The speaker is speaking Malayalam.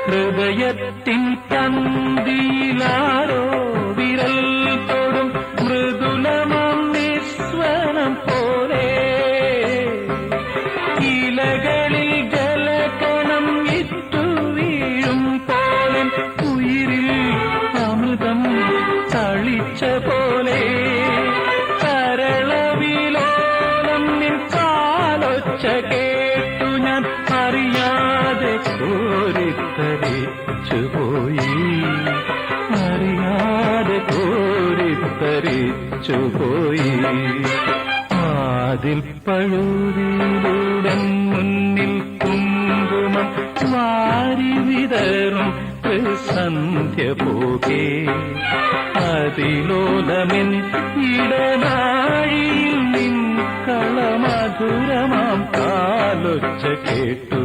ഹൃദയത്തിൻ പന്തിയിലാരോ വിരൽ തൊടും മൃദുലമാം നിസ്വനം പോലെ ഇലകളിൽ ജലകണം ഇട്ടു വീഴും പോലെ ഉയിരിൽ അമൃതം തളിച്ച പോലെ കരളവിലോലം നിൻ കാലൊച്ച കേട്ടു ഞാൻ അറിയാതെ കോരിത്തരിച്ചുപോയി അറിയാതെ കോരിത്തരിച്ചുപോയി അതിൽ പഴുതിലൂടെ മുന്നിൽ കുങ്കുമം വാരി വിതറും സന്ധ്യ പോകെ അതിലോലമെൻ ഇടനാഴിയിൽ നിൻ കളമധുരമാം കാലൊച്ച കേട്ടു